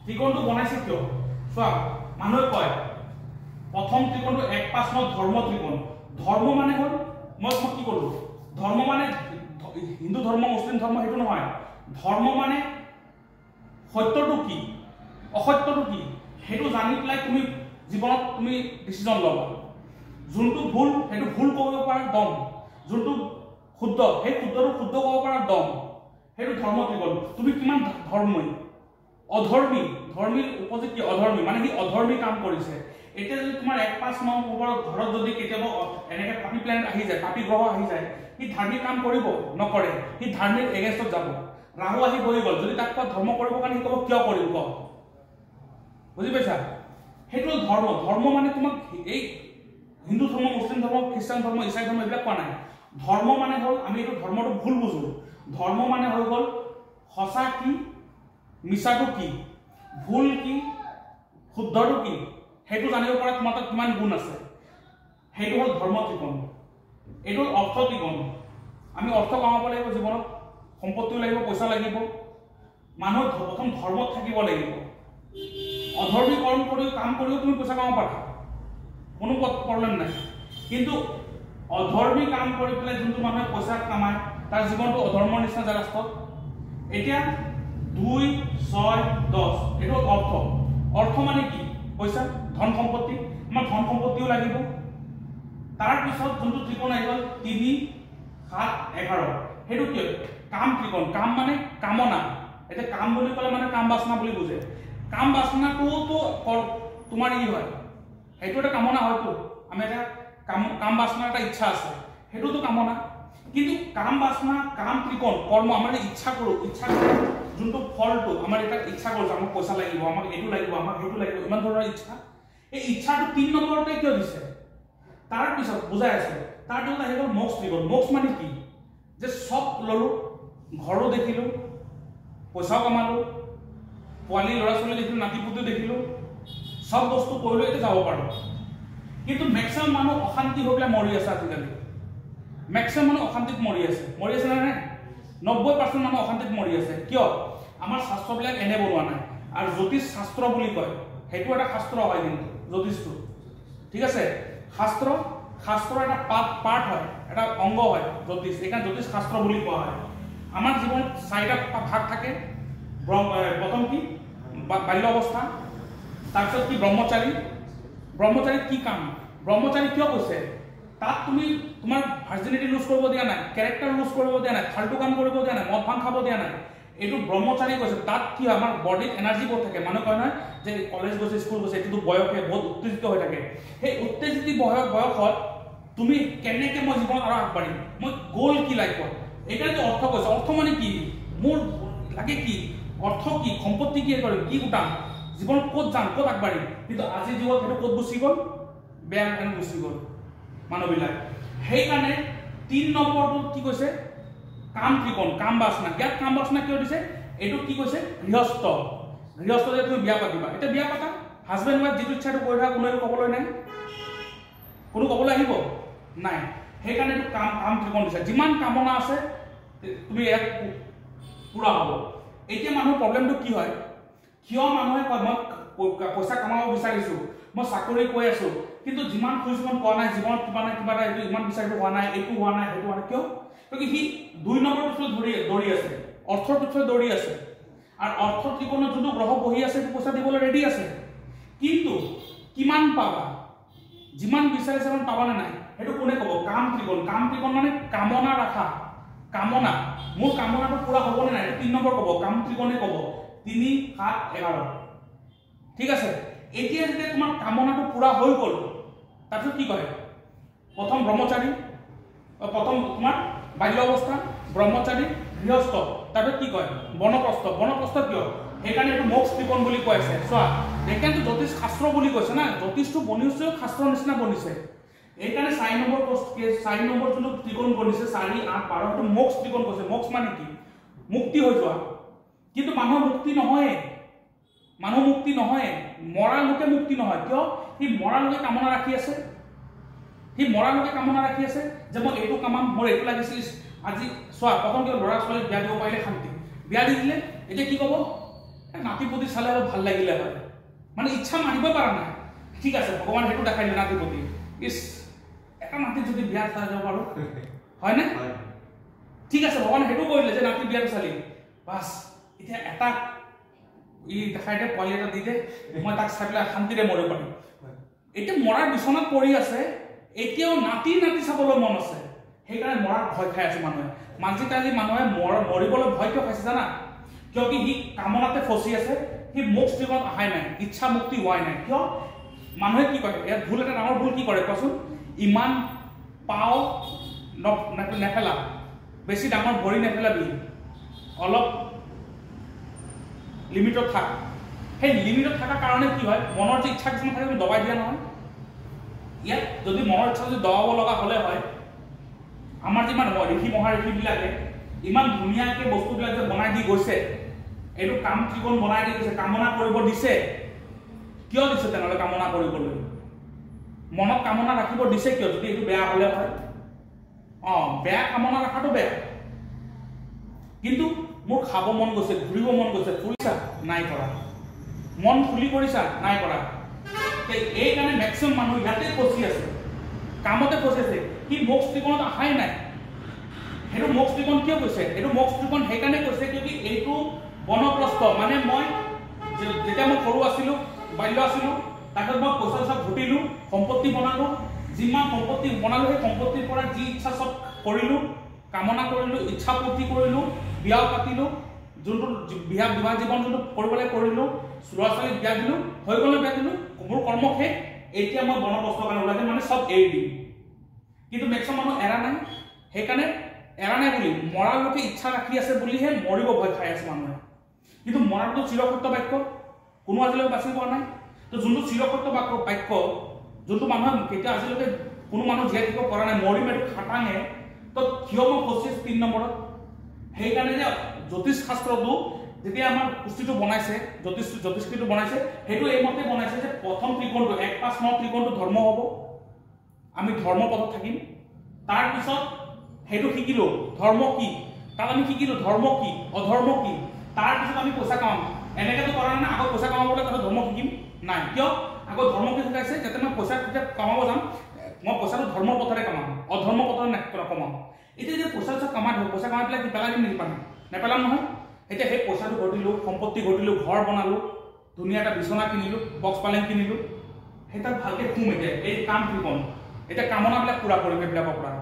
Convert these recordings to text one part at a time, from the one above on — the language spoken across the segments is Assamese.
ত্ৰিকোণটো বনাইছে কিয় চোৱা মানুহে কয় প্ৰথম ত্ৰিকোণটো 1 5 9 ধৰ্ম ত্ৰিকোণ ধৰ্ম মানে হ'ল মই কি কৰো ধৰ্ম মানে হিন্দু ধৰ্ম মুছলিম ধৰ্ম হেতু নহয় ধৰ্ম মানে সত্যটো কি অসত্যটো কি হেতু জানি পেলাই তুমি জীৱনত তুমি ডিসিজন লবা যোনটো ভুল হেতু ভুল কৰিব পাৰা দম যোনটো শুদ্ধ হে শুদ্ধটো শুদ্ধ কৰিব পাৰা দম হেতু ধৰ্ম ত্ৰিকোণ তুমি কিমান ধৰ্মী অধৰ্মী ধৰ্মীৰ উপযোগী কি অধৰ্মী মানে কি অধৰ্মী কাম কৰিছে এতিয়া যদি তোমাৰ 1 5 9 ওপৰত ঘৰত যদি কেতিয়াবা এনেকে পাপি প্ল্যানেট আহি যায় পাপি গ্ৰহ আহি যায় কি ধাৰ্মিক কাম কৰিব নকৰে কি ধাৰ্মিক এগেইনষ্টত যাব ৰাহু আহি বহি গল যদি তাক ধৰ্ম কৰিব কাৰণে কব কিয় কৰিম ক বুজি পাইছা হেতু ধৰ্ম ধৰ্ম মানে তোমাক এই হিন্দু ধৰ্ম মুছলিম ধৰ্ম খ্ৰীষ্টান ধৰ্ম ইছাই ধৰ্ম এইবিলাক কোৱা নাই ধৰ্ম মানে হ'ল আমি এইটো ধৰ্মটো ভুল বুজো ধৰ্ম মানে হৈ গল সঁচা কি মিছাটো কি ভুল কি শুদ্ধটো কি হেতু জানিব পৰা তোমাৰ তাত কিমান গুণ আছে হেতু হ'ল ধৰ্ম ত্ৰিকোণ এইটো অৰ্থ ত্ৰিকোণ আমি অৰ্থ কামাব লাগিব জীৱনত সম্পত্তি লাগিব পইচা লাগিব মানুহ প্ৰথম ধৰ্মত থাকিব লাগিব অধৰ্মী কৰ্ম কৰি কাম কৰিও তুমি পইচা কামাব পাৰা কোনো প্ৰবলেম নাই কিন্তু অধৰ্মী কাম কৰি পেলাই যোনটো মানুহে পইচা কামায় তাৰ জীৱনটো অধৰ্মৰ নিচিনা যায় ৰাস্তাত এতিয়া 2 6 10 এটো অৰ্থ অৰ্থ মানে কি পইচা ধন সম্পত্তি আমাৰ ধন সম্পত্তিও লাগিব তাৰ পিছত যোনটো ত্ৰিকোণ আহি গল 3 7 11 হেতু কি কাম ত্ৰিকোণ কাম মানে কামনা এটা কাম বুলি কলে মানে কাম বাসনা বুলি বুঝে কাম বাসনাটো তো তোমাৰ ই হয় হেতু এটা কামনা হয়তো আমি এটা কাম বাসনা এটা ইচ্ছা আছে হেতু তো কামনা কিন্তু কাম বাসনা কাম ত্ৰিকোণ কৰ্ম আমাৰ ইচ্ছা কৰো যোনটো ফলটো আমাৰ এটা ইচ্ছা কৰিছে আমাক পইচা লাগিব আমাক এটো লাগিব আমাক হেতু লাগিব ইমান ধৰণৰ ইচ্ছা এই ইচ্ছাটো 3 নম্বৰতে কিয় দিছে তাৰ পিছত বুজাই আছে তাৰ পিছত আহি গল মোক্ষ ত্ৰিকোণ মোক্ষ মানে কি যে সব ললো ঘৰো দেখিলো পইচাও কামালো পোৱালি ল'ৰা ছোৱালী দেখিলো নাতি পুতি দেখিলো সব বস্তু কৰিলো এটা যাব পাৰো কিন্তু ম্যাক্সিমাম মানুহ অশান্তি হৈ পেলাই মৰি আছে আজিকালি ম্যাক্সিমাম মানুহ অশান্তিত মৰি আছে না 90% মানুহ অশান্তিত মৰি আছে কিয় আমাৰ শাস্ত্ৰবিলাক এনে বনোৱা নাই আৰু জ্যোতিষ শাস্ত্ৰ বুলি কয় হেতু এটা শাস্ত্ৰ হয় কিন্তু জ্যোতিষটো ঠিক আছে শাস্ত্ৰ এটা পাৰ্ট হয় এটা অংগ হয় জ্যোতিষ এখানে জ্যোতিষ শাস্ত্ৰ বুলি কোৱা হয় আমাৰ জীৱনত চাৰিটা ভাগ থাকে প্ৰথম কি বাল্য অৱস্থা তাৰপিছত কি ব্ৰহ্মচাৰী কি কাম ব্ৰহ্মচাৰী কিয় কৈছে তাত তুমি তোমাৰ ভাৰ্জিনিটি লুজ কৰিব দিয়া নাই ক্যাৰেক্টাৰ লুজ কৰিব দিয়া নাই ফাল্টু কাম কৰিব দিয়া নাই মদ ভাং খাব দিয়া নাই এটো ব্ৰহ্মচাৰী কৈছে তাত কি আমাৰ বডিত এনাৰ্জি বহুত থাকে মানুহ কয় নহয় যে কলেজ গৈছে স্কুল গৈছে এটো বয়সে বহুত উত্তেজিত হৈ থাকে সেই উত্তেজিত বয়সত তুমি কেনেকে মই জীৱন আৰু আগবাঢ়িম মই গোল কি লাইফত এটাটো অৰ্থ কৈছে অৰ্থ মানে কি মোৰ লাগে কি অৰ্থ কি সম্পত্তি কি কৰিম কি উঠাম জীৱনত ক'ত যাম ক'ত আগবাঢ়িম কিন্তু আজি যুগত হেতু ক'ত গুচি গল বেয়া কাম গুচি গল মানুহবিলাক সেইকাৰণে 3 নম্বৰটো কি কৈছে কাম ত্ৰিকোণ কাম বাসনা ইয়াত কাম বাসনা কিয় দিছে এটো কি কৈছে গৃহস্থ যে তুমি বিয়া পাতিবা এটা বিয়া পাতা হাজবেণ্ড ওয়াইফ যেটো ইচ্ছাটো কৰি থকা কোনো কবলৈ নাই কোনো কবলৈ আহিব নাই সেইকাৰণে এটো কাম ত্ৰিকোণ দিছে যিমান কামনা আছে তুমি এক পুৰা হ'ব এতিয়া মানুহৰ প্ৰবলেমটো কি হয় কিয় মানুহে কয় মই পইচা কামাব বিচাৰিছো মই চাকৰি কৈ আছো কিন্তু যিমান খুজিমান পোৱা নাই জীৱনত কিবা এটা এইটো ইমান বিচাৰিব হোৱা নাই এইটো হোৱা নাই হেতু হোৱা নাই কিয় কিয় কি 2 নম্বৰ পিছত দৌৰি আছে অৰ্থৰ পিছত দৌৰি আছে আৰু অৰ্থ ত্ৰিকোণত যোনটো গ্ৰহ বহি আছে পইচা দিবলৈ ৰেডি আছে কিন্তু কিমান পাবা যিমান বিচাৰিছে সিমান পাবা নাই হেতু কোনে কব কাম ত্ৰিকোণ মানে কামনা ৰাখা কামনা মোৰ কামনাটো পুৰা হ'ব নে নাই 3 নম্বৰ কব কাম ত্ৰিকোণে কব 3 7 11 ঠিক আছে এতিয়া যেতিয়া তোমাৰ কামনাটো পুৰা হৈ গল তাৰপিছত কি কয় প্ৰথম ব্ৰহ্মচাৰী প্ৰথম তোমাৰ বাল্য অৱস্থা ব্ৰহ্মচাৰী গৃহস্থ তাৰপিছত কি কয় বনপ্ৰস্থ কিয় সেইকাৰণে এটো মোক্ষ ত্ৰিকোণ বুলি কৈ আছে চোৱা দেখেনটো জ্যোতিষ শাস্ত্ৰ বুলি কৈছে না জ্যোতিষটো বনিছে শাস্ত্ৰৰ নিচিনা বনিছে এইকাৰণে 4 নম্বৰ যোনটো ত্ৰিকোণ বনিছে 4 8 12 এটো মোক্ষ ত্ৰিকোণ কৈছে মোক্ষ মানে কি মুক্তি হৈ যোৱা কিন্তু মানুহৰ মুক্তি নহয় মৰা লোকে মুক্তি নহয় কিয় ই মৰা লোকে কামনা ৰাখি আছে যে মই এইটো কামাম মোৰ এইটো লাগিছিল আজি চোৱা প্ৰথম কি ল'ৰা ছোৱালী বিয়া দিব পাৰিলে শান্তি বিয়া দি দিলে এতিয়া কি ক'ব নাতিপতি চালে আৰু ভাল লাগিলে হয় মানে ইচ্ছা মানিব পৰা নাই ঠিক আছে ভগৱান সেইটো দেখাই দিলে নাতিপতি ইছ এটা নাতি যদি বিয়া চাই যাব পাৰোঁ হয়নে ঠিক আছে ভগৱান সেইটো কৰিলে যে নাতি বিয়াটো চালি বাছ এতিয়া এটা ই দেখাই দে পোৱালি এটা দি দে মই তাক চাই পেলাই শান্তিৰে মৰিব পাৰিম এতিয়া মৰাৰ বিচনাত পৰি আছে এতিয়াও নাতি চাবলৈ মন আছে সেইকাৰণে মৰাৰ ভয় খাই আছে মানুহে আজিকালি মানুহে মৰিবলৈ ভয় কিয় খাইছে জানা কিয় কি সি কামনাতে ফচি আছে সি মোক্ষ জীৱনত অহাই নাই ইচ্ছা মুক্তি হোৱাই নাই কিয় মানুহে কি কৰে ইয়াত ভুল এটা ডাঙৰ ভুল কি কৰে কোৱাচোন ইমান পাও নেপেলা বেছি ডাঙৰ ভৰি নেপেলাবি অলপ লিমিটত থাক সেই লিমিটত থকাৰ কাৰণে কি হয় মনৰ যে ইচ্ছা কিছুমান থাকে দবাই দিয়া নহয় ইয়াত যদি মনৰ ইচ্ছা যদি দবাব লগা হ'লে হয় আমাৰ যিমান ঋষি মহাঋষিবিলাকে ইমান ধুনীয়াকৈ বস্তুবিলাক যে বনাই দি গৈছে এইটো কাম ত্ৰিকোণ বনাই দি গৈছে কামনা কৰিব দিছে কিয় দিছে তেনেহ'লে কামনা কৰিবলৈ মনত কামনা ৰাখিব দিছে কিয় যদি এইটো বেয়া হ'লে হয় বেয়া কামনা ৰখাটো বেয়া কিন্তু মোৰ খাব মন গৈছে ঘূৰিব মন গৈছে ফুৰিছা নাই কৰা মন খুলি কৰিছা নাই কৰা এই কাৰণে মেক্সিমাম মানুহ ইয়াতে ফচি আছে কামতে ফচি আছে সি মোক্ষ ত্ৰিকোণত অহাই নাই সেইটো মোক্ষ ত্ৰিকোণ কিয় কৈছে এইটো মোক্ষ ত্ৰিকোণ সেইকাৰণে কৈছে কিয় এইটো বনপ্ৰস্থ মানে মই যেতিয়া মই সৰু আছিলোঁ বাল্য আছিলোঁ তাৰপিছত মই পইচা চব ঘটিলোঁ সম্পত্তি বনালোঁ যিমান সম্পত্তি বনালোঁ সেই সম্পত্তিৰ পৰা যি ইচ্ছা চব কৰিলোঁ কামনা কৰিলোঁ ইচ্ছা পূৰ্তি কৰিলোঁ বিয়াও পাতিলোঁ যোনটো বিবাহ জীৱন যোনটো কৰিবলৈ কৰিলোঁ ল'ৰা ছোৱালীক বিয়া দিলোঁ হৈ গ'লে বিয়া দিলোঁ মোৰ কৰ্ম শেষ এতিয়া মই বনপ্ৰস্থৰ কাৰণে ওলাইছে মানে চব এৰি দিম কিন্তু মেক্সিমাম মানুহ এৰা নাই সেইকাৰণে এৰা নাই বুলি মৰালৈকে ইচ্ছা ৰাখি আছে বুলিহে মৰিব ভয় খাই আছে মানুহে কিন্তু মৰাটো চিৰসত্য বাক্য কোনো আজিলৈকে বাচি পোৱা নাই তো যোনটো চিৰসত্য বাক্য যোনটো মানুহে কেতিয়া আজিলৈকে কোনো মানুহ জীয়াই থাকিব পৰা নাই মৰিম এইটো খাটাঙে তো কিয় মই ফচি 3 নম্বৰত সেইকাৰণে যে জ্যোতিষ শাস্ত্ৰটো যেতিয়া আমাৰ পুষ্টিটো বনাইছে জ্যোতিষটো বনাইছে সেইটো এইমতে বনাইছে যে প্ৰথম ত্ৰিকোণটো 1-5-9 ত্ৰিকোণটো ধৰ্ম হ'ব আমি ধৰ্ম পথত থাকিম তাৰপিছত সেইটো শিকিলোঁ ধৰ্ম কি তাত আমি শিকিলোঁ ধৰ্ম কি অধৰ্ম কি তাৰপিছত আমি পইচা কামাম এনেকৈতো কৰা নাই আগত পইচা কামাবলৈ তাতে ধৰ্ম শিকিম নাই কিয় আগত ধৰ্ম কি শিকাইছে যাতে মই পইচা যেতিয়া কামাব যাম মই পইচাটো ধৰ্ম পথৰে কামাম অধৰ্ম পথৰে নকমাম এতিয়া যে পইচা কামাই ধৰোঁ পইচা কামাই পেলাই কি পেলাই দিম নেকি পানী নেপেলাম নহয় এতিয়া সেই পইচাটো ঘটিলোঁ সম্পত্তি ঘটিলোঁ ঘৰ বনালোঁ ধুনীয়া এটা বিচনা কিনিলোঁ বক্স পালেং কিনিলোঁ সেই তাত ভালকৈ শুম এতিয়া এই কাম ত্ৰিকোণ এতিয়া কামনাবিলাক পূৰা কৰিম এইবিলাকৰ পৰা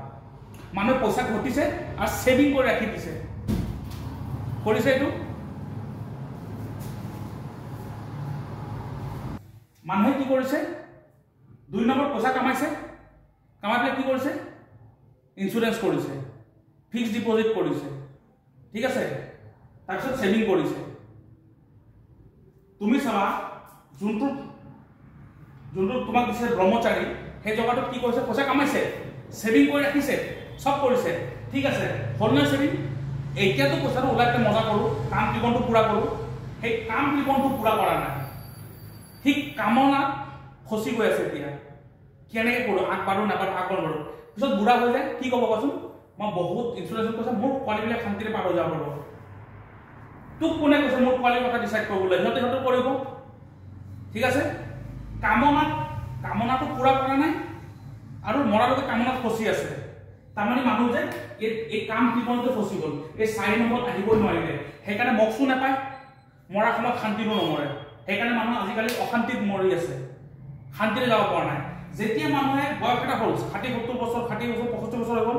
মানুহে পইচা ঘটিছে আৰু ছেভিং কৰি ৰাখি দিছে কৰিছে এইটো মানুহে কি কৰিছে 2 নম্বৰ পইচা কামাইছে কামাই পেলাই কি কৰিছে ইঞ্চুৰেঞ্চ কৰিছে ফিক্সড ডিপজিট কৰিছে ঠিক আছে তাৰপিছত ছেভিং কৰিছে তুমি চাবা যোনটো তোমাক দিছে ব্ৰহ্মচাৰী সেই জগাটোত কি কৰিছে পইচা কামাইছে ছেভিং কৰি ৰাখিছে সব কৰিছে ঠিক আছে হ'ল নাই ছেভিং এতিয়াতো পইচাটো ওলাই পেলাই মজা কৰোঁ কাম ত্ৰিকোণটো পূৰা কৰোঁ সেই কাম ত্ৰিকোণটো পূৰা কৰা নাই ঠিক কামনা ফচি গৈ আছে এতিয়া কেনেকৈ কৰোঁ আগবাঢ়ো নাবাঢ়ো আগবাঢ়ো পিছত বুঢ়া হৈ যায় কি ক'ব কোৱাচোন মই বহুত ইঞ্চুৰেঞ্চ কৈছে মোৰ পোৱালিবিলাক শান্তিৰে পাৰ হৈ যাব পাৰিব তোক কোনে কৈছে মোৰ পোৱালিৰ কথা ডিচাইড কৰিবলৈ সিহঁতে কৰিব ঠিক আছে কামনাটো পূৰা কৰা নাই আৰু মৰালৈকে কামনাত ফচি আছে তাৰমানে মানুহ যে এই কাম ত্ৰিকোণতে ফচি গ'ল এই 4 নম্বৰত আহিবই নোৱাৰিলে সেইকাৰণে মোক্ষো নাপায় মৰাৰ সময়ত শান্তিও নমৰে সেইকাৰণে মানুহ আজিকালি অশান্তিত মৰি আছে শান্তিৰে যাব পৰা নাই যেতিয়া মানুহে বয়স এটা হ'ল 60-70 বছৰ 60 বছৰ 65 বছৰ হৈ গ'ল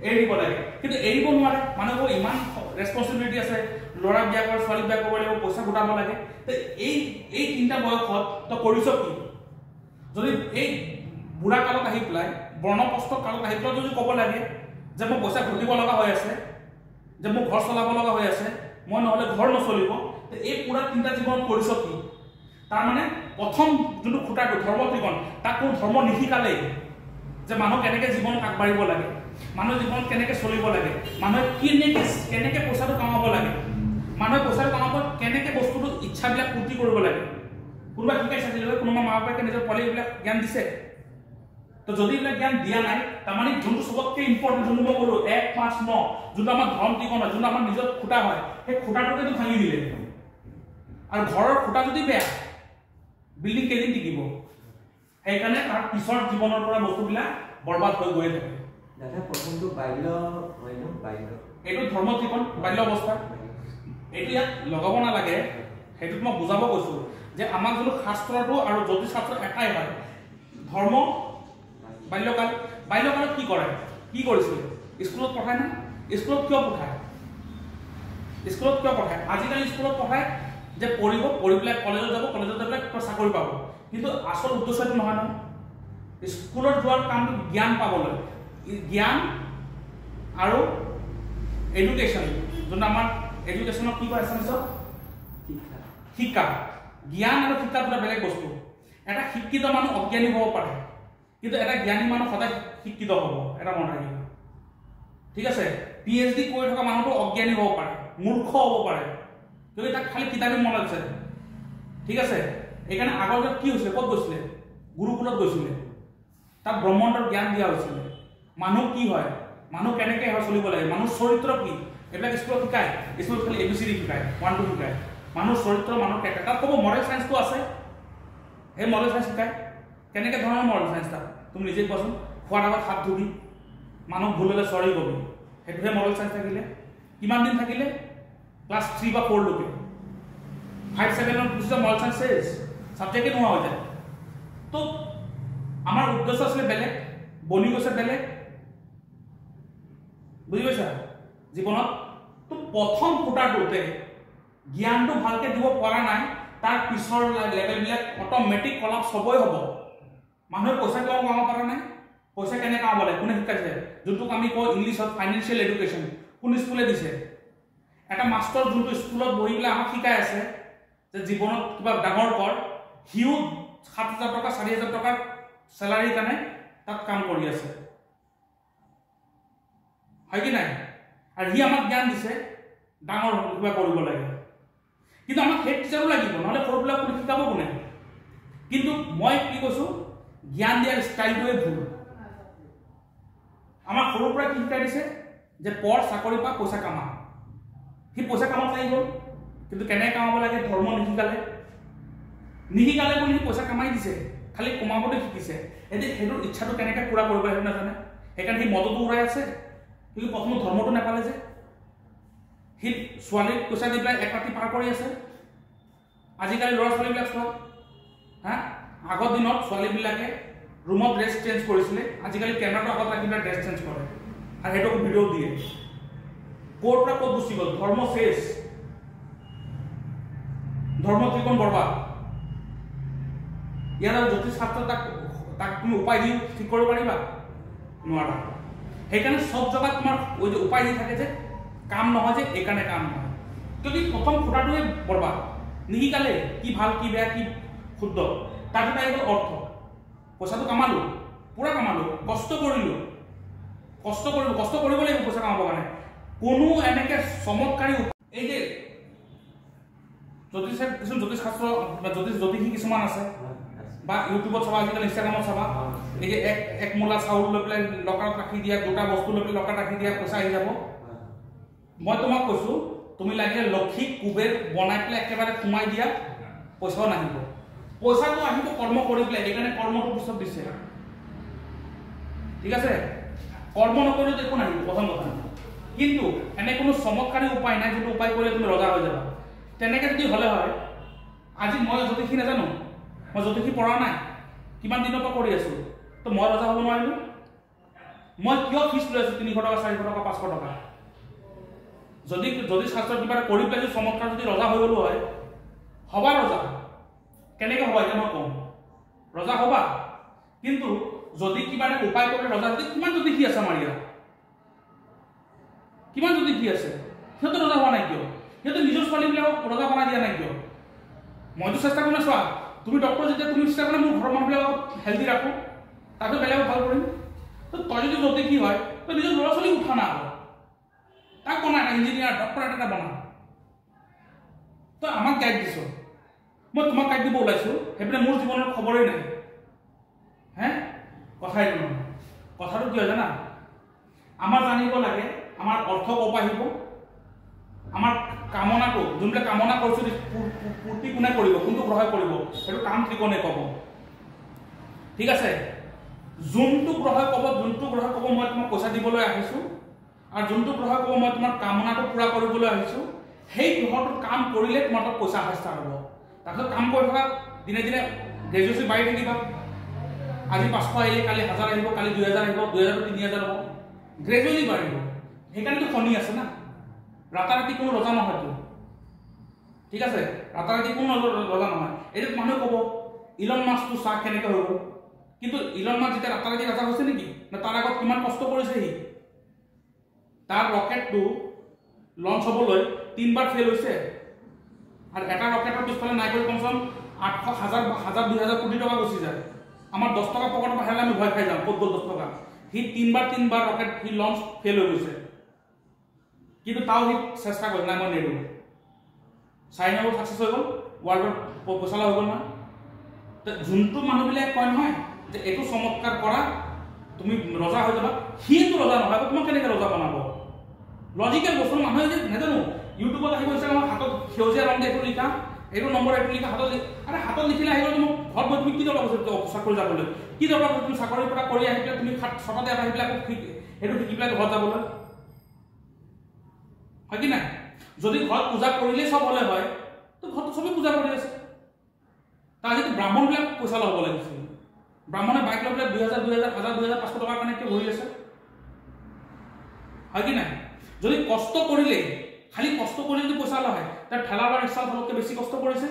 এৰিব লাগে কিন্তু এৰিব নোৱাৰে মানুহবোৰ ইমান ৰেছপনচিবিলিটি আছে ল'ৰা বিয়া কৰা ছোৱালী বিয়া কৰিব লাগিব পইচা গোটাব লাগে তো এই 3টা বয়সত তই কৰিছ কি যদি এই বুঢ়া কালত আহি পেলাই বৰ্ণপ্ৰস্থ কালত আহি পেলাই যদি ক'ব লাগে যে মই পইচা ঘটিব লগা হৈ আছে যে মোৰ ঘৰ চলাব লগা হৈ আছে মই নহ'লে ঘৰ নচলিব তো এই পুৰা 3টা জীৱনত কৰিছ কি তাৰমানে প্ৰথম যোনটো খুঁটাটো ধৰ্ম ত্ৰিকোণ তাক কোনো ধৰ্ম নিশিকালেই যে মানুহ কেনেকৈ জীৱনত আগবাঢ়িব লাগে মানুহ জীৱনত কেনেকৈ চলিব লাগে মানুহে কেনেকৈ পইচাটো কামাব লাগে মানুহে পইচাটো কামাব কেনেকৈ বস্তুটো ইচ্ছাবিলাক পূৰ্তি কৰিব লাগে কোনোবা শিকাইছে আজিলৈকে কোনোবা মা বাপেকে নিজৰ পোৱালিবিলাক জ্ঞান দিছে তো যদি এইবিলাক জ্ঞান দিয়া নাই তাৰমানে যোনটো চবতকৈ ইম্পৰ্টেণ্ট যোনটো মই ক'লোঁ 1-5-9 যোনটো আমাৰ ধৰ্ম ত্ৰিকোণ হয় যোনটো আমাৰ নিজৰ খুঁটা হয় সেই খুঁটাটোকেতো ভাঙি দিলে আৰু ঘৰৰ খুঁটা যদি বেয়া বিল্ডিং কেইদিন টিকিব সেইকাৰণে তাৰ পিছৰ জীৱনৰ পৰা বস্তুবিলাক বৰবাদ হৈ গৈ থাকে দাদা প্ৰথমটো বাল্য হয় ন বাল্য এইটো ধৰ্ম জীৱন বাল্য অৱস্থা এইটো ইয়াত লগাব নালাগে সেইটোত মই বুজাব কৈছো যে আমাক যোনটো শাস্ত্ৰটো আৰু জ্যোতিষ শাস্ত্ৰ এটাই হয় ধৰ্ম বাল্যকালত কি কৰে কি কৰিছিল স্কুলত পঢ়ায় না স্কুলত কিয় পঢ়ায় আজিকালি স্কুলত পঢ়ায় যে পঢ়ি পেলাই কলেজত যাব চাকৰি পাব কিন্তু আচল উদ্দেশ্যটো নহয় নহয় স্কুলত যোৱাৰ কামটো জ্ঞান পাবলৈ জ্ঞান আৰু এডুকেশ্যন যোনটো আমাৰ এডুকেশ্যনক কি কয় আছামিছত শিক্ষা জ্ঞান আৰু শিক্ষা দুটা বেলেগ বস্তু এটা শিক্ষিত মানুহ অজ্ঞানী হ'ব পাৰে কিন্তু এটা জ্ঞানী মানুহ সদায় শিক্ষিত হ'ব এটা মনত ৰাখিব ঠিক আছে PhD কৰি থকা মানুহটো অজ্ঞানী হ'ব পাৰে মূৰ্খ হ'ব পাৰে যদি তাক খালি কিতাপে মনত আছে ঠিক আছে এইকাৰণে আগৰ কি হৈছিলে ক'ত গৈছিলে গুৰুকুলত গৈছিলে তাত ব্ৰহ্মাণ্ডৰ জ্ঞান দিয়া হৈছিলে মানুহ কি হয় মানুহ কেনেকৈ হয় চলিব লাগে মানুহৰ চৰিত্ৰ কি এইবিলাক স্কুলত শিকায় স্কুলত খালি ABCD শিকায় 1 2 শিকায় মানুহৰ চৰিত্ৰ মানুহৰ কেৰেক্টাৰ তাত ক'ব মৰেল চায়েন্সটো আছে সেই মৰেল চায়েন্স শিকায় কেনেকৈ ধৰণৰ মৰেল চায়েন্স তাত তুমি নিজে কোৱাচোন খোৱাৰ আগত হাত ধুবি মানুহ ভুল হ'লে চৰি কবি সেইটোহে মৰেল চায়েন্স থাকিলে কিমান দিন থাকিলে ক্লাছ 3 বা 4 লৈকে 5 7 পিছত মৰেল চায়েন্স চেজ সাবজেক্টে নোহোৱা হৈ যায় তো আমাৰ উদ্দেশ্য আছিলে বেলেগ বনি গৈছে বেলেগ বুজি পাইছা জীৱনত তো প্ৰথম ফুটাটোতে জ্ঞানটো ভালকে দিব পৰা নাই তাৰ পিছৰ লেভেলবিলাক অটোমেটিক কলাপছ হ'বই হ'ব মানুহে পইচা কিয় কামাব পৰা নাই পইচা কেনে কামাব লাগে কোনে শিকাইছে যোনটোক আমি কওঁ ইংলিছত ফাইনেন্সিয়েল এডুকেশ্যন কোন স্কুলে দিছে এটা মাষ্টৰ যোনটো স্কুলত বহি পেলাই আমাক শিকাই আছে যে জীৱনত কিবা ডাঙৰ কৰ হিউ 7,000 টকা 4,000 টকাৰ চেলাৰীৰ কাৰণে তাত কাম কৰি আছে হয় কি নাই আৰু সি আমাক জ্ঞান দিছে ডাঙৰ কিবা কৰিব লাগে কিন্তু আমাক সেই টিচাৰো লাগিব নহ'লে সৰুবিলাক কোনে শিকাব কোনে কিন্তু মই কি কৈছোঁ জ্ঞান দিয়াৰ ষ্টাইলটোৱে ভুল আমাক সৰুৰ পৰা কি শিকাই দিছে যে পঢ় চাকৰি পা পইচা কামা সি পইচা কামাব লাগিব কিন্তু কেনেকৈ কামাব লাগে ধৰ্ম নিশিকালে বুলি সি পইচা কামাই দিছে খালি কমাবলৈ শিকিছে এতিয়া সেইটোৰ ইচ্ছাটো কেনেকৈ পূৰা কৰিব সেইটো নাজানে সেইকাৰণে সি মদতো উৰাই আছে কিন্তু প্ৰথম ধৰ্মটো নাপালে যে সি ছোৱালীক পইচা দি পেলাই এক ৰাতি পাৰ কৰি আছে আজিকালি ল'ৰা ছোৱালীবিলাক চোৱা হা আগৰ দিনত ছোৱালীবিলাকে ৰুমত ড্ৰেছ চেঞ্জ কৰিছিলে আজিকালি কেমেৰাটো আগত ৰাখি পেলাই ড্ৰেছ চেঞ্জ কৰে আৰু সেইটোক ভিডিঅ' দিয়ে ক'ৰ পৰা ক'ত গুচি গ'ল ধৰ্ম শেষ ধৰ্ম ত্ৰিকোণ বৰবাদ ইয়াৰ আৰু জ্যোতিষ শাস্ত্ৰ তাক তুমি উপায় দি ঠিক কৰিব পাৰিবা নোৱাৰা সেইকাৰণে চব জেগাত তোমাৰ উপায় দি থাকে যে কাম নহয় যে এইকাৰণে কাম নহয় যদি প্ৰথম ফুটাটোৱে বৰবাদ নিশিকালে কি ভাল কি বেয়া কি শুদ্ধ তাৰপিছত আহি গ'ল অৰ্থ পইচাটো কামালোঁ পূৰা কামালোঁ কষ্ট কৰিলোঁ কষ্ট কৰিব লাগিব পইচা কামাবৰ কাৰণে কোনো এনেকৈ চমৎকাৰী এই যে জ্যোতিষ শাস্ত্ৰ বা জ্যোতিষী কিছুমান আছে বা ইউটিউবত চাবা আজিকালি ইনষ্টাগ্ৰামত চাবা এই যে এক মোলা চাউল লৈ পেলাই লকাৰত ৰাখি দিয়া দুটা বস্তু লৈ পেলাই লকাৰত ৰাখি দিয়া পইচা আহি যাব মই তোমাক কৈছোঁ তুমি লাগিলে লক্ষী কুবেৰ বনাই পেলাই একেবাৰে সোমাই দিয়া পইচাও নাহিব পইচাটো আহিব কৰ্ম কৰি পেলাই সেইকাৰণে কৰ্মটো পিছত দিছে ঠিক আছে কৰ্ম নকৰিলেতো একো নাহিব প্ৰথম কথা কিন্তু এনে কোনো চমৎকাৰী উপায় নাই যিটো উপায় কৰিলে তুমি ৰজা হৈ যাবা তেনেকৈ যদি হ'লে হয় আজি মই জ্যোতিষী নাজানো মই জ্যোতিষী পঢ়া নাই কিমান দিনৰ পৰা কৰি আছোঁ তো মই ৰজা হ'ব নোৱাৰিলোঁ মই কিয় ফিজ লৈ আছোঁ 300 টকা 400 টকা 500 টকা যদি শাস্ত্ৰৰ কিবা এটা কৰি পেলাই যদি চমৎকাৰ যদি ৰজা হৈ গ'লো হয় হবা ৰজা কেনেকৈ হ'বা এতিয়া মই কওঁ ৰজা হ'বা কিন্তু যদি কিবা এটা উপায় কৰিলে ৰজা যদি কিমান জ্যোতিষী আছে আমাৰ ইয়াত কিমান জ্যোতিষী আছে সিহঁতে ৰজা হোৱা নাই কিয় সিহঁতে নিজৰ ছোৱালীবিলাকক ৰজা বনাই দিয়া নাই কিয় মইতো চেষ্টা কৰি চোৱা তুমি ডক্টৰ যেতিয়া তুমি চেষ্টা কৰা মোৰ ঘৰৰ মানুহবিলাকক হেল্ডি ৰাখোঁ তাৰপিছত বেলেগক ভাল কৰিম তো তই যদি জ্যোতিষী হয় তই নিজৰ ল'ৰা ছোৱালীক উঠা না তাক বনা এটা ইঞ্জিনিয়াৰ ডক্টৰ এটা বনা তই আমাক গাইড দিছ মই তোমাক গাইড দিব ওলাইছোঁ সেইপিনে মোৰ জীৱনৰ খবৰেই নাই হে কথাই নহয় কথাটো কি হয় জানা আমাৰ জানিব লাগে আমাৰ অৰ্থ ক'ৰ পৰা আহিব কামনাটো যোনবিলাক কামনা কৰিছোঁ পূৰ্তি কোনে কৰিব, কোনটো গ্ৰহই কৰিব, সেইটো কাম ত্ৰিকোণে ক'ব। ঠিক আছে, যোনটো গ্ৰহই ক'ব মই তোমাক পইচা দিবলৈ আহিছোঁ, আৰু যোনটো গ্ৰহই ক'ব মই তোমাৰ কামনাটো পূৰা কৰিবলৈ আহিছোঁ, সেই গ্ৰহটোত কাম কৰিলে তোমাৰ তাত পইচা অহা ষ্টাৰ্ট হ'ব। তাৰপিছত কাম কৰি থকা দিনে দিনে গ্ৰেজুৱেচি বাঢ়ি থাকিবা। আজি 500 আহিলে কালি 1000 আহিব, কালি 2000 আহিব, 2000 3000 হ'ব, গ্ৰেজুৱেলি বাঢ়িব। সেইকাৰণেতো শনি আছে না, ৰাতাৰাতি কোনো ৰজা নহয়তো। ঠিক আছে, ৰাতাৰাতি কোনো ৰজা নহয়। এইটো মানুহে ক'ব ইলন মাস্কটো চাহ কেনেকৈ হৈ গ'ল, কিন্তু ইলন মাস্ক যেতিয়া ৰাতাৰাতি ৰজা হৈছে নেকি? না তাৰ আগত কিমান কষ্ট কৰিছে সি। তাৰ ৰকেটটো লঞ্চ হ'বলৈ 3বাৰ ফেইল হৈছে, আৰু এটা ৰকেটৰ পিছফালে নাই কৰি কমচে কম 800 1000 2000 কোটি টকা গুচি যায়। আমাৰ 10 টকা পকেটত বাহিৰলৈ আমি ভয় খাই যাওঁ, ক'ত গ'ল 10 টকা। সি 3বাৰ ৰকেট সি লঞ্চ ফেইল হৈ গৈছে, কিন্তু তাও সি চেষ্টা কৰিছে, নাই মই নেৰোঁ। চাইনাও ছাকচেছ হৈ গ'ল, ৱৰ্ল্ডৰ পইচালা হৈ গ'ল নহয়। যোনটো মানুহবিলাকে কয় নহয় যে এইটো চমৎকাৰ কৰা তুমি ৰজা হৈ যাবা, সিটো ৰজা নহয়, তোমাক কেনেকৈ ৰজা বনাব? লজিকেল বস্তু মানুহে যে নাজানো, ইউটিউবত আহিব ইনষ্টাগ্ৰামত হাতত সেউজীয়া ৰং এইটো লিখা, এইটো নম্বৰ এইটো লিখা, হাতত লিখিলে আহিব। তুমি ঘৰত গৈ তুমি কি দৰকাৰ কৈছে চাকৰি যাবলৈ, কি দৰকাৰ কৈছে তুমি চাকৰিৰ পৰা কৰি আহি পেলাই তুমি 6টাতে আহি পেলাই সেইটো শিকি পেলাই ঘৰত যাবলৈ, হয় কি নাই? যদি ঘৰত পূজা কৰিলে চব হ'লে হয়, তো ঘৰতো চবেই পূজা কৰি আছে। তাৰ যদি ব্ৰাহ্মণবিলাক পইচা ল'ব লাগিছিল, ব্ৰাহ্মণে বাইক লৈ পেলাই 2000 2500 টকাৰ কাৰণে কিয় ভৰি আছে, হয় কি নাই? যদি কষ্ট কৰিলে, খালি কষ্ট কৰিলে যদি পইচা লয়, তাৰ ঠেলা বা ৰিক্সা চবতকৈ বেছি কষ্ট কৰিছে,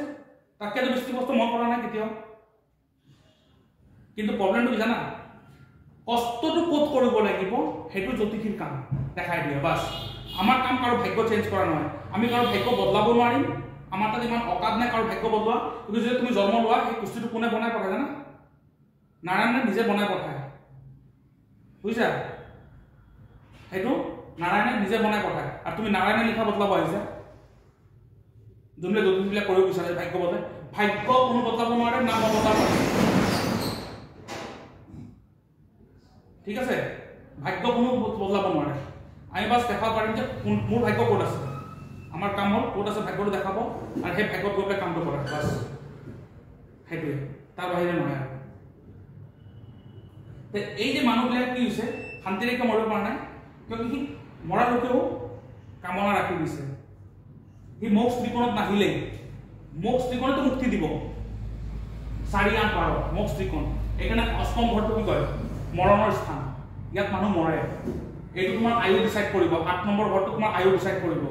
তাতকৈ বেছি কষ্ট মই কৰা নাই কেতিয়াও। কিন্তু প্ৰব্লেমটো কি জানা, কষ্টটো ক'ত কৰিব লাগিব সেইটো জ্যোতিষীৰ কাম দেখাই দিয়ে বাছ। আমাৰ কাম কাৰো ভাগ্য চেঞ্জ কৰা নহয়, আমি কাৰো ভাগ্য বদলাব নোৱাৰিম। আমাৰ তাত ইমান অকাদ নাই কাৰো ভাগ্য বদলোৱা। কিন্তু যদি তুমি জন্ম লোৱা, সেই কুস্তিটো কোনে বনাই পঠায় জানা? নাৰায়ণে নিজে বনাই পঠায়, বুজিছা? সেইটো নাৰায়ণে নিজে বনাই পঠায়, আৰু তুমি নাৰায়ণে লিখা বদলাব আহিছা। যোনবিলাক জ্যোতিষবিলাক কৰিব বিচাৰে ভাগ্য বদলাই, ভাগ্য কোনো বদলাব নোৱাৰে, না মই বদলাব পাৰিম। ঠিক আছে, ভাগ্য কোনো বদলাব নোৱাৰে। আমি বাছ দেখাব পাৰিম যে মোৰ ভাগ্য ক'ত আছে। আমাৰ কাম হ'ল ক'ত আছে ভাগ্যটো দেখাব, আৰু সেই ভাগ্যত গৈ পেলাই কামটো কৰা, বাছ সেইটোৱে, তাৰ বাহিৰে নহয়। আৰু এই যে মানুহবিলাক কি হৈছে শান্তিৰে মৰিব পৰা নাই, কিয় সি মৰালৈকেও কামনা ৰাখি দিছে। সি মোক্ষ ত্ৰিকোণত নাহিলেই, মোক্ষ ত্ৰিকোণতো মুক্তি দিব। 4 8 12 মোক্ষ ত্ৰিকোণ। এইকাৰণে অষ্টম ঘৰটো কি কয় মৰণৰ স্থান, ইয়াত মানুহ মৰে। এইটো তোমাৰ আয়ু ডিচাইড কৰিব। 8 নম্বৰ ঘৰটো তোমাৰ আয়ু ডিচাইড কৰিব,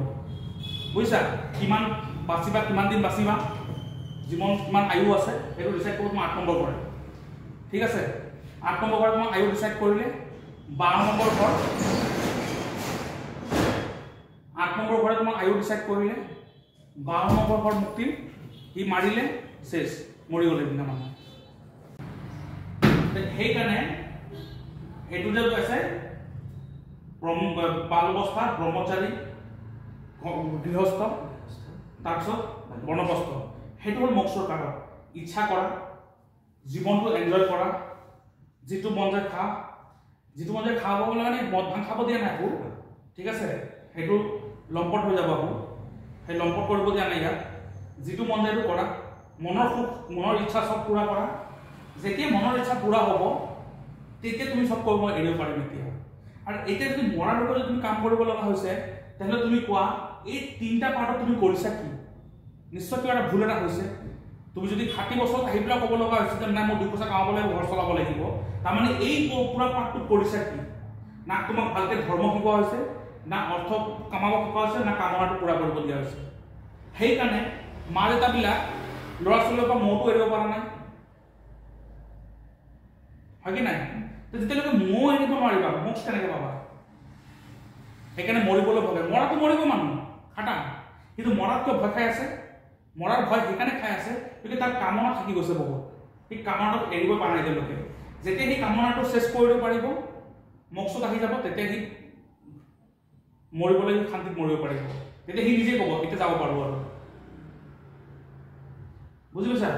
বুজিছা? কিমান বাচিবা, কিমান দিন বাচিবা, জীৱন কিমান আয়ু আছে, সেইটো ডিচাইড কৰিব তোমাৰ 8 নম্বৰ ঘৰে। ঠিক আছে, 8 নম্বৰ ঘৰত তোমাৰ আয়ু ডিচাইড কৰিলে 12 নম্বৰ ঘৰ, 8 নম্বৰ ঘৰে তোমাৰ আয়ু ডিচাইড কৰিলে 12 নম্বৰ ঘৰ মুক্তি। সি মাৰিলে শেষ, মৰি গ'লে দিনা মানুহ। সেইকাৰণে এইটো যে আছে বাল অৱস্থা, ব্ৰহ্মচাৰী, গৃহস্থ, তাৰপিছত বনপ্ৰস্থ, সেইটো হ'ল মোক্ষৰ কাৰক। ইচ্ছা কৰা, জীৱনটো এনজয় কৰা, যিটো মন যায় খা, যিটো মন যায় খাব মানে মদ ভাং খাব দিয়া নাই আকৌ, ঠিক আছে? সেইটো লম্পট হৈ যাব আকৌ, সেই লম্পট কৰিব দিয়া নাই ইয়াত। যিটো মন যায় সেইটো কৰা, মনৰ সুখ, মনৰ ইচ্ছা চব পূৰা কৰা। যেতিয়া মনৰ ইচ্ছা পূৰা হ'ব, তেতিয়া তুমি চব কৰিব এৰিব পাৰিম। এতিয়া আৰু এতিয়া যদি মৰাৰ লগত যদি তুমি কাম কৰিব লগা হৈছে, তেনেহ'লে তুমি কোৱা এই 3টা পাৰ্টত তুমি কৰিছা কি? নিশ্চয় কিবা এটা ভুল এটা হৈছে। তুমি যদি 60 বছৰত আহি পেলাই ক'ব লগা হৈছে যে নাই মই 2 পইচা কামাব লাগিব, ঘৰ চলাব লাগিব, তাৰমানে এই পুৰা পাৰ্টটো কৰিছা কি? না তোমাক ভালকৈ ধৰ্ম শিকোৱা হৈছে, না অৰ্থ কামাব শিকোৱা হৈছে, না কামনাটো পূৰা কৰিব দিয়া হৈছে। সেইকাৰণে মা দেউতাবিলাক ল'ৰা ছোৱালীৰ পৰা মহটো এৰিব পৰা নাই, হয় কি নাই? যেতিয়ালৈকে মহ এৰিব নোৱাৰিবা, মোক্ষ কেনেকৈ পাবা? সেইকাৰণে মৰিবলৈ ভাবে। মৰাটো মৰিব মানুহ খাটা, কিন্তু মৰাত কিয় ভয় খাই আছে? মৰাৰ ভয় সেইকাৰণে খাই আছে কিন্তু তাৰ কামনা থাকি গৈছে বহুত। সেই কামনাটো এৰিব পৰা নাই তেওঁলোকে। যেতিয়া সেই কামনাটো শেষ কৰিব পাৰিব, মোক্ষত আহি যাব, তেতিয়া সি মৰিবলৈ শান্তিত মৰিব পাৰিব। তেতিয়া সি নিজে ক'ব এতিয়া যাব পাৰোঁ আৰু, বুজি পাইছা?